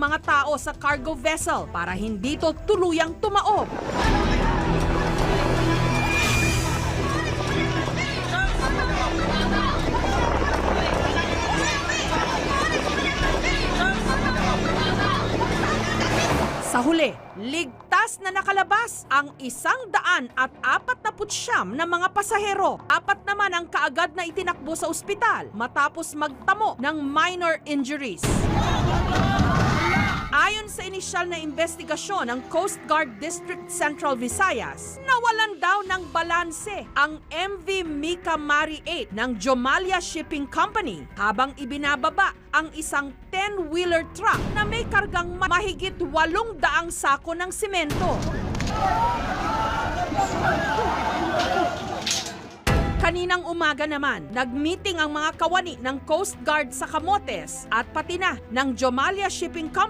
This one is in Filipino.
mga tao sa cargo vessel para hindi ito tuluyang tumaob. Sa huli, ligtas na nakalabas ang 149 na mga pasahero. 4 naman ang kaagad na itinakbo sa ospital matapos magtamo ng minor injuries. Ayon sa inisyal na investigasyon ng Coast Guard District Central Visayas, nawalan daw ng balanse ang MV Mika Mari 8 ng Jomalia Shipping Company habang ibinababa ang isang 10-wheeler truck na may kargang mahigit 800 sako ng simento. Kaninang umaga naman, nagmeeting ang mga kawani ng Coast Guard sa Camotes at pati na ng Jomalia Shipping Company